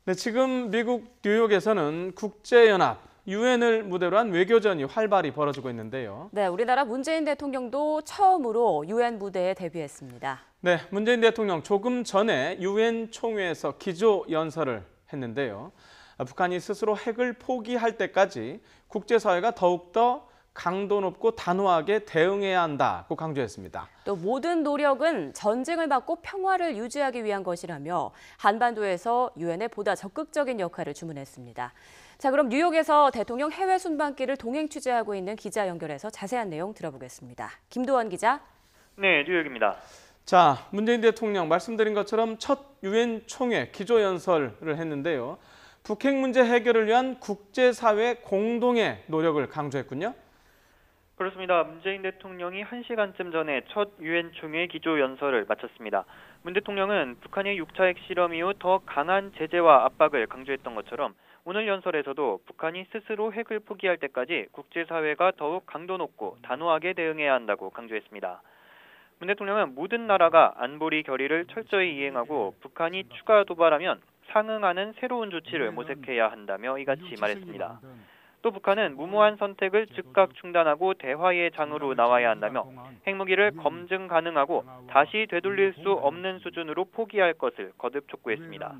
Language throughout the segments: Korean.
네, 지금 미국 뉴욕에서는 국제연합, 유엔을 무대로 한 외교전이 활발히 벌어지고 있는데요. 네, 우리나라 문재인 대통령도 처음으로 유엔 무대에 데뷔했습니다. 네, 문재인 대통령 조금 전에 유엔 총회에서 기조 연설을 했는데요. 북한이 스스로 핵을 포기할 때까지 국제사회가 더욱더 강도 높고 단호하게 대응해야 한다고 강조했습니다. 또 모든 노력은 전쟁을 막고 평화를 유지하기 위한 것이라며 한반도에서 유엔에 보다 적극적인 역할을 주문했습니다. 자, 그럼 뉴욕에서 대통령 해외 순방길을 동행 취재하고 있는 기자 연결해서 자세한 내용 들어보겠습니다. 김도원 기자. 네, 뉴욕입니다. 자, 문재인 대통령 말씀드린 것처럼 첫 유엔 총회 기조연설을 했는데요. 북핵 문제 해결을 위한 국제사회 공동의 노력을 강조했군요. 그렇습니다. 문재인 대통령이 1시간쯤 전에 첫 유엔 총회 기조 연설을 마쳤습니다. 문 대통령은 북한의 6차 핵실험 이후 더 강한 제재와 압박을 강조했던 것처럼 오늘 연설에서도 북한이 스스로 핵을 포기할 때까지 국제사회가 더욱 강도 높고 단호하게 대응해야 한다고 강조했습니다. 문 대통령은 모든 나라가 안보리 결의를 철저히 이행하고 북한이 추가 도발하면 상응하는 새로운 조치를 모색해야 한다며 이같이 말했습니다. 또 북한은 무모한 선택을 즉각 중단하고 대화의 장으로 나와야 한다며 핵무기를 검증 가능하고 다시 되돌릴 수 없는 수준으로 포기할 것을 거듭 촉구했습니다.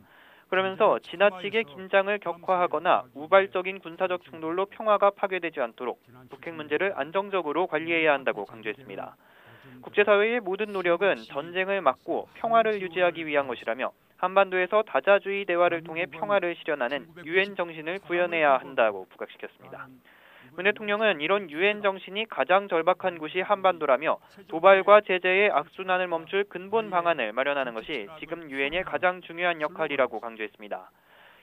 그러면서 지나치게 긴장을 격화하거나 우발적인 군사적 충돌로 평화가 파괴되지 않도록 북핵 문제를 안정적으로 관리해야 한다고 강조했습니다. 국제사회의 모든 노력은 전쟁을 막고 평화를 유지하기 위한 것이라며 한반도에서 다자주의 대화를 통해 평화를 실현하는 유엔 정신을 구현해야 한다고 부각시켰습니다. 문 대통령은 이런 유엔 정신이 가장 절박한 곳이 한반도라며 도발과 제재의 악순환을 멈출 근본 방안을 마련하는 것이 지금 유엔의 가장 중요한 역할이라고 강조했습니다.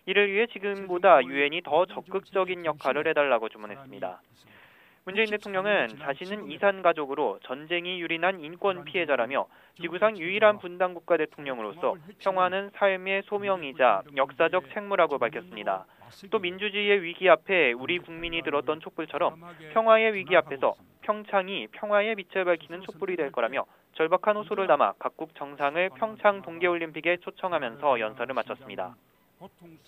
이를 위해 지금보다 유엔이 더 적극적인 역할을 해달라고 주문했습니다. 문재인 대통령은 자신은 이산가족으로 전쟁이 유린한 인권 피해자라며 지구상 유일한 분단 국가 대통령으로서 평화는 삶의 소명이자 역사적 책무라고 밝혔습니다. 또 민주주의의 위기 앞에 우리 국민이 들었던 촛불처럼 평화의 위기 앞에서 평창이 평화의 빛을 밝히는 촛불이 될 거라며 절박한 호소를 담아 각국 정상을 평창 동계올림픽에 초청하면서 연설을 마쳤습니다.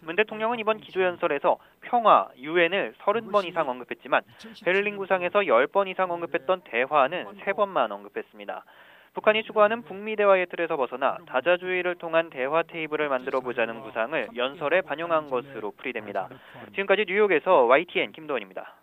문 대통령은 이번 기조연설에서 평화, 유엔을 30번 이상 언급했지만 베를린 구상에서 10번 이상 언급했던 대화는 3번만 언급했습니다. 북한이 추구하는 북미 대화의 틀에서 벗어나 다자주의를 통한 대화 테이블을 만들어보자는 구상을 연설에 반영한 것으로 풀이됩니다. 지금까지 뉴욕에서 YTN 김도원입니다.